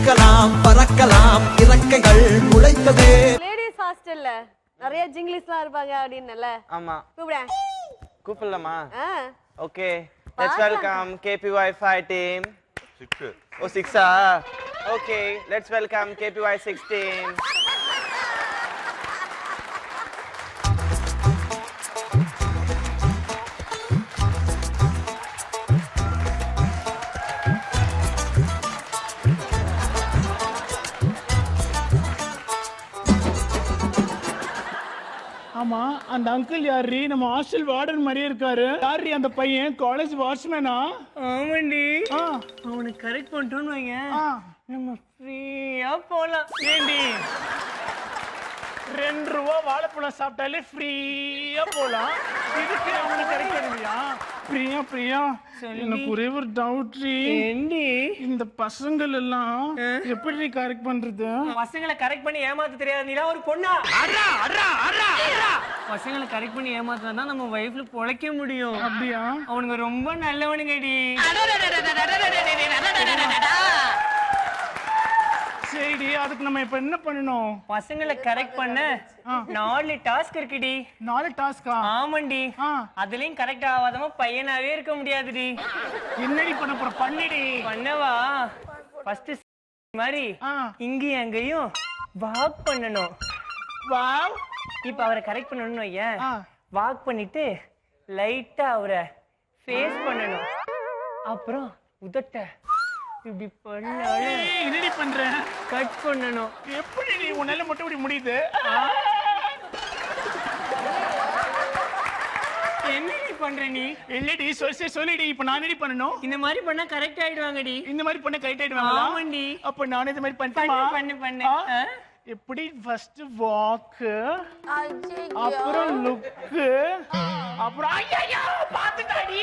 பறக்கலாம் பறக்கலாம் இறக்கைகள் முளைத்ததே. லேடிஸ் ஹாஸ்டல்ல நிறைய ஜிங்கிலீஸ்லாம் இருப்பாங்க அப்படின்னல. ஆமா. கூப்பிடலாமா? Okay. Let's welcome KPY5 team. 6. Oh, 6 Okay, let's welcome KPY6 team. ஆமா, அந்த அங்கிள் யாரு? நம்ம ஹாஸ்டல் வார்டன் மாதிரியே இருக்காரு. யாரு அந்த பையன்? காலேஜ் வாட்ச்மேனா? ஆமாண்டி. அவனுக்கு கரெக்ட் பண்ணிட்டோன்னு வைங்க, நம்ம ஃப்ரீயா போலாம். ஏண்டி 2 ரூபா வாழைப்பழம் சாப்பிட்டாலே ஃப்ரீயா போலாம். இதுக்கு அவனை கரெக்ட் பண்ணுவியா? பிரியா எனக்கு ஒரே ஒரு டவுட். ஏண்டி இந்த பசங்கள் எல்லாம் எப்படி கரெக்ட் பண்றது? பசங்களை கரெக்ட் பண்ணி ஏமாத்த தெரியாது. நீ ஒரு பொண்ணா? பசங்களை கரெக்ட் பண்ணி ஏமாத்தினா தான் நம்ம வைஃப்ல பொழைக்க முடியும். அப்படியா? அவனுங்க ரொம்ப நல்லவனுங்கடி. சரிடி, அதுக்கு நம்ம இப்ப என்ன பண்ணணும்? பசங்களை கரெக்ட் பண்ண 4 டாஸ்க் இருக்குடி. 4 டாஸ்கா? ஆமாண்டி. அதுலயும் கரெக்ட் ஆகாதமா பையனாவே இருக்க முடியாதுடி. என்னடி பண்ண போற? பண்ணிடி. பண்ணவா? ஃபர்ஸ்ட் மாதிரி இங்கேயும் அங்கேயும் வாக் பண்ணணும். வாவ். இப்ப அவரை கரெக்ட் பண்ணணும்னு வையேன், வாக் பண்ணிட்டு லைட்டா அவரை ஃபேஸ் பண்ணணும். அப்புறம் உதட்ட இப்படி பண்ணாலும் என்னடி பண்ற? கட் பண்ணணும். எப்படி நீ உன்னால மட்டும் இப்படி முடியுது? என்னடி பண்ற நீ? இல்லடி, சொல்லிடி. இப்ப நான் என்னடி பண்ணணும்? இந்த மாதிரி பண்ணா கரெக்ட் ஆயிடுவாங்கடி. இந்த மாதிரி பண்ண கரெக்ட் ஆயிடுவாங்களா? ஆமாண்டி. அப்ப நான் இந்த மாதிரி பண்ணட்டுமா? பண்ணு. எப்படி? ஃபர்ஸ்ட் வாக், அப்புறம் லுக், அப்புறம் ஐயோ பாத்துட்டாடி.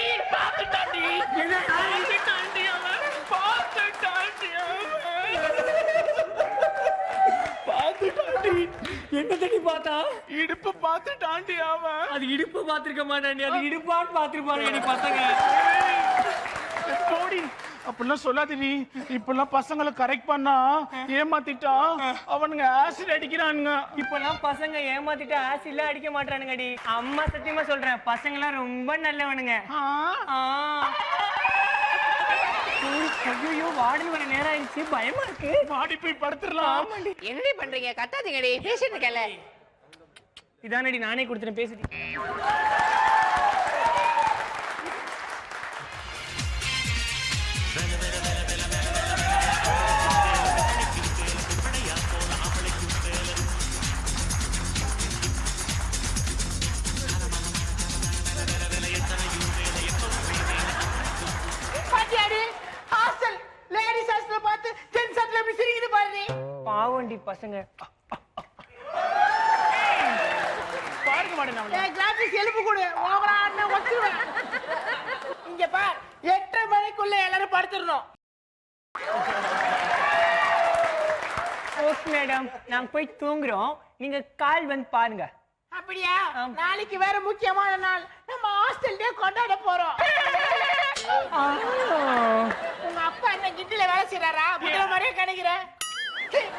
என்ன தடி பார்த்தா? இடுப்பு பாத்துட்டாண்டி அவன். அது இடுப்பு பாத்துருக்க மாட்டாண்டி, அது இடுப்பான்னு பாத்துருப்பாங்க பசங்க. போடி, அப்படிலாம் சொல்லாதடி. இப்பெல்லாம் பசங்களை கரெக்ட் பண்ணா ஏமாத்திட்டா அவனுங்க ஆசிட் அடிக்கிறானுங்க. இப்பெல்லாம் பசங்க ஏமாத்திட்டு ஆசிட்ல அடிக்க மாட்டானுங்கடி. அம்மா சத்தியமா சொல்றேன், பசங்க எல்லாம் ரொம்ப நல்லவனுங்க. ஐயோ, வார்டன் வர நேரம் ஆயிடுச்சு, பயமா இருக்கு. வாடி போய் படுத்துடலாம். என்னடி பண்றீங்க? கத்தாதீங்கடி, பேசிட்டு இருக்கல. இதானடி நானே கொடுத்துட்டேன், பேசிட்டு. பாவண்டி பசங்க. பாருங்க மாட்டேன். எலும்பு கூட வச்சிருவேன். இங்க பார், 8 மணிக்குள்ள எல்லாரும் படுத்துடணும். ஓகே மேடம், நாங்க போய் தூங்குறோம். நீங்க கால் வந்து பாருங்க. அப்படியா? நாளைக்கு வேற முக்கியமான நாள், நம்ம ஹாஸ்டல் டே கொண்டாட போறோம். உங்க அப்பா என்ன கிட்டில வேலை செய்யறாரா? புதிய மாதிரியே கிடைக்கிறேன்.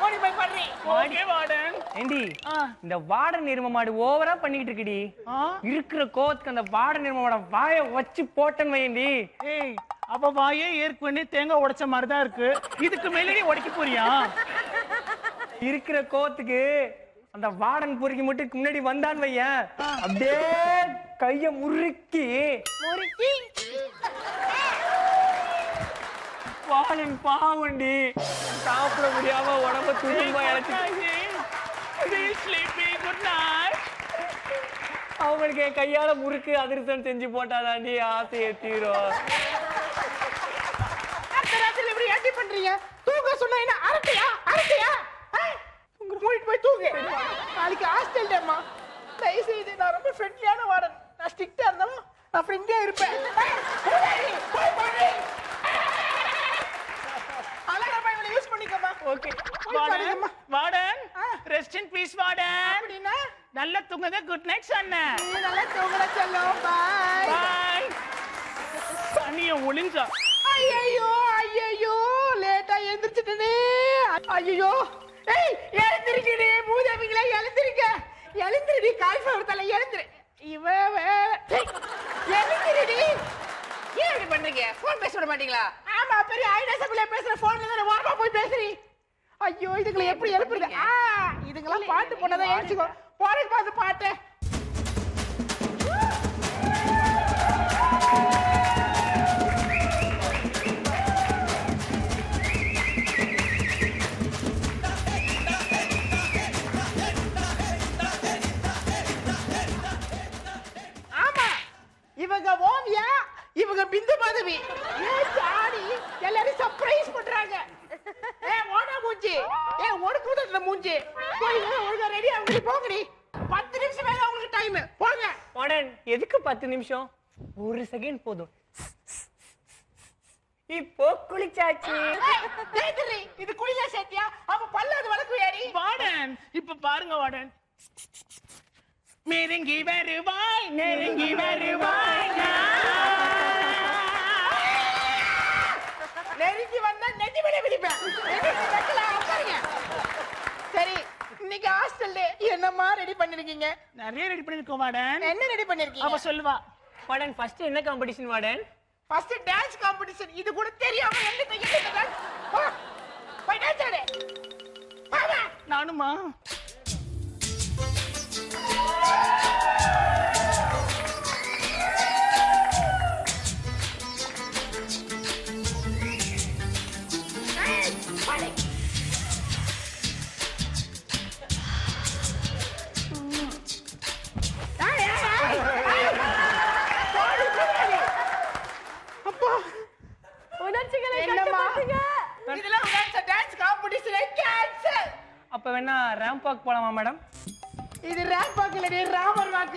ஓடி போய் பண்றீ. Okay warden. ஏண்டி, இந்த வார்டன் நிர்ம மாடு ஓவரா பண்ணிட்டு இருக்குடி. இருக்கிற கோவத்துக்கு அந்த வார்டன் நிர்ம மாட வாயை வச்சு போட்டேன்னு வையண்டி. ஏய், அப்ப வாயே ஏற்கனவே தேங்காய் உடைச்ச மாதிரி தான் இருக்கு. இதுக்கு மேலே உடைக்க போறியா? இருக்கிற கோவத்துக்கு அந்த வார்டன் பொறுக்கி மட்டும் முன்னாடி வந்தான்னு வையன், அப்படியே கைய முறுக்கி வார்டன் பாவண்டி சாப்பிட முடியாம உடம்ப துரும்ப அவங்களுக்கு என் கையால முறுக்கு அதிர்ஷ்டம் செஞ்சு போட்டாதாண்டி ஆசையை தீரும். எப்படி பண்றீங்க? தூங்க சொன்னா என்ன அரட்டையா? மூடிட்டு போய் தூங்கு. நாளைக்கு ஹாஸ்டல் டேமா. தயவு செய்து, நான் ரொம்ப ஃப்ரெண்ட்லியான வார்டன். நான் ஸ்ட்ரிக்டா இருந்தாலும் நான் ஃப்ரெண்ட்லியா இருப்பேன். யூஸ் பண்ணிக்கமா. Okay warden, rest in peace warden. அப்படினா நல்லா தூங்குங்க. குட் நைட் சொன்ன. நல்லா தூங்கல செல்லம். பை. சனிய ஒளிஞ்சா. ஐயோ லேட்டா எந்திரிச்சிட்டனே. ஐயோ ஏய் எழுந்திருக்கடி மூதேவிங்களே எழுந்திருக்க எழுந்திருடி காய் ஃபவர்த்தால எழுந்திரு இவ எழுந்திருடி ஏன் இப்படி பண்றீங்க போன் பேச விட மாட்டீங்களா ஆமா பெரிய ஐடாசக்குள்ள பேசுற போன்ல தான வாரமா போய் பேசுறீ ஐயோ இதுங்களை எப்படி எழுப்புறது இதுங்கெல்லாம் பாட்டு போனதா ஏறிச்சுக்கோ போறதுக்கு பார்த்து பாட்டு இவங்க ஓவியா இவங்க பிந்து மாதவி ஆடி எல்லாரும் சர்ப்ரைஸ் பண்றாங்க ஓனா மூஞ்சி ஒடுக்குதல்ல மூஞ்சி போய் ஒழுங்கா ரெடி ஆகுங்க போங்கடி 10 நிமிஷம் வேலை உங்களுக்கு டைம் போங்க மாடன் எதுக்கு 10 நிமிஷம் ஒரு செகண்ட் போதும் இப்போ குளிச்சாச்சு இது குளிலா சேத்தியா அப்ப பல்லாது வளக்குவியாடி வார்டன் இப்ப பாருங்க வார்டன் நெருங்கி வருவாய் நெருங்கி வந்தா நெஞ்சு மேலே விதிப்பேன் சரி இன்னைக்கு ஹாஸ்டல்ல என்னமா ரெடி பண்ணிருக்கீங்க நிறைய ரெடி பண்ணிருக்கோம் வார்டன் என்ன ரெடி பண்ணிருக்கீங்க அவ சொல்லுவா மாடன் ஃபர்ஸ்ட் என்ன competition modern first dance competition இது கூட தெரியாம என்ன டான்ஸ் போய் டான்ஸ் ஆடு பாவா நானுமா அப்ப வேணா ரேம்ப் வாக் போலாமா மேடம் இது ரேம்ப் வாக் இல்ல ராமர் வாக்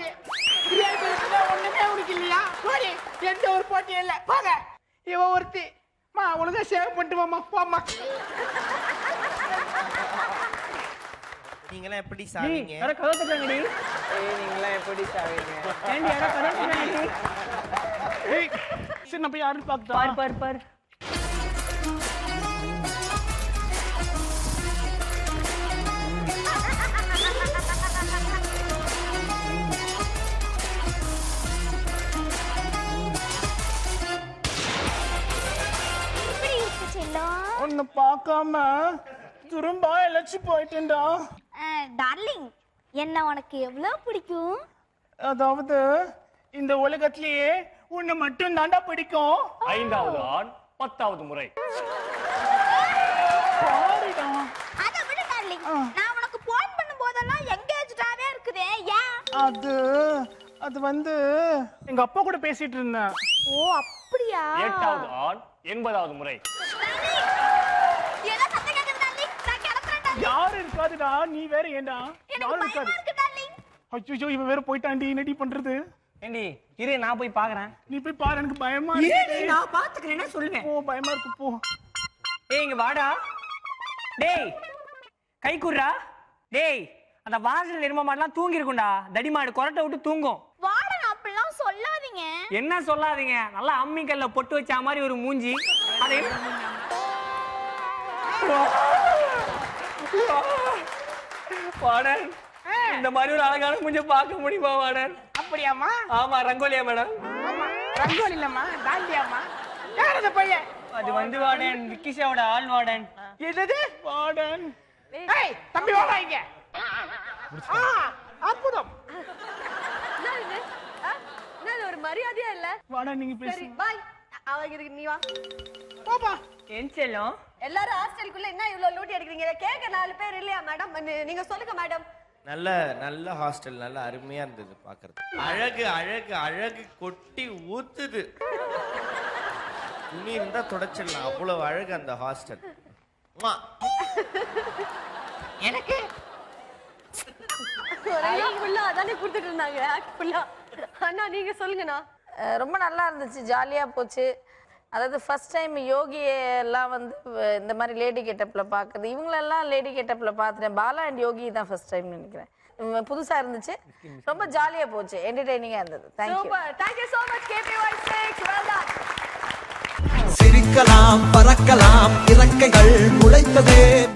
கிரியேட்டிவிட்டில ஒண்ணுமே உனக்கு இல்லையா போடி எந்த ஒரு போட்டி இல்ல போங்க இவ ஒருத்தி மா ஒழுங்கா சேவ் பண்ணிட்டு வாமா போம்மா நீங்களாம் எப்படி சாவீங்க யாரோ கதை தட்டாங்கடி நீங்களாம் எப்படி சாவீங்க ஏண்டி யாரோ கதை தட்டாங்கடி ஏய் சரி நம்ம யாரு பாக்குறோம் பார் உன்னை பார்க்காம திரும்ப இழைச்சி போயிட்டேன்டா டார்லிங் என்ன உனக்கு எவ்வளவு பிடிக்கும் அதாவது இந்த உலகத்திலேயே உன்னை மட்டும் தாண்டா பிடிக்கும் 5வது ஆண் 10வது முறை பாருடா அத விட டார்லிங் நான் உனக்கு போன் பண்ணும்போதெல்லாம் எங்கேஜ்டாவே இருக்குதே ஏன் அது வந்து எங்க அப்பா கூட பேசிட்டு இருந்தேன் ஓ அப்படியா 8வது ஆண் 80வது முறை ஏதோ சத்தம் கேக்குது டார்லிங் நான் கிளம்பறேன் டார்லிங் யாரு இருக்காதுடா நீ வேற ஏண்டா எனக்கு யாரும் பயமா இருக்காது இருக்கு டார்லிங் ஐயோ இவன் வேற போயிட்டான்டி என்னடி பண்றது ஏண்டி இரு நான் போய் பாக்குறேன் நீ போய் பாரு எனக்கு பயமா இரு இருக்கு நான் பாத்துக்கிறேன்னா சொல்லுவேன் போ பயமா இருக்கு போ ஏய் இங்க வாடா டேய் கை குர்ரா டேய் அந்த வாசல் எருமை மாடெல்லாம் தூங்கி இருக்கும்டா தடி மாடு கொரட்டை விட்டு தூங்கும் வாடா அப்படிலாம் சொல்லாதீங்க என்ன சொல்லாதீங்க நல்லா அம்மிக்கல்ல பொட்டு வச்ச மாதிரி ஒரு மூஞ்சி அதை வாடன் இந்த மாதிரி ஒரு அழகான மூஞ்ச பார்க்க முடியுமா வாடன் அப்படியாமா ஆமா ரங்கோலியா மேடம் ஆமா ரங்கோலி இல்லம்மா தாண்டியாமா யார் அந்த பையன் அது வந்து வாடன் விக்கிஷாவோட ஆள் வாடன் என்னது வார்டன் ஏய் தம்பி வாடா இங்க அற்புதம் என்ன இது என்ன இது ஒரு மரியாதையா இல்ல வாடா நீங்க சரி பேசு பை அவங்க இதுக்கு நீ வா போப்பா என் செல்லம் எல்லாரும் ஹாஸ்டலுக்குள்ள என்ன இவ்வளவு லூட்டி அடிக்கிறீங்க கேட்க 4 பேர் இல்லையா மேடம் நீங்க சொல்லுங்க மேடம் நல்ல ஹாஸ்டல் நல்ல அருமையா இருந்தது பாக்குறது அழகு கொட்டி ஊத்துது துணி இருந்தா தொடச்சிடலாம் அவ்வளவு அழகு அந்த ஹாஸ்டல் எனக்கு ஃபுல்லா அதானே கொடுத்துட்டு இருந்தாங்க ஃபுல்லா அண்ணா நீங்க சொல்லுங்கண்ணா ரொம்ப நல்லா இருந்துச்சு ஜாலியாக போச்சு அதாவது ஃபர்ஸ்ட் டைம் யோகி எல்லாம் வந்து இந்த மாதிரி லேடி கெட்டப்பில் பார்க்குறது இவங்களெல்லாம் லேடி கெட்டப்பில் பார்த்துட்டேன் பாலா அண்ட் யோகி தான் ஃபர்ஸ்ட் டைம் நினைக்கிறேன் புதுசாக இருந்துச்சு ரொம்ப ஜாலியாக போச்சு என்டர்டெய்னிங்காக இருந்தது thank you thank you so much KPY6 well done சிரிக்கலாம் பறக்கலாம் இறக்கைகள் முளைத்ததே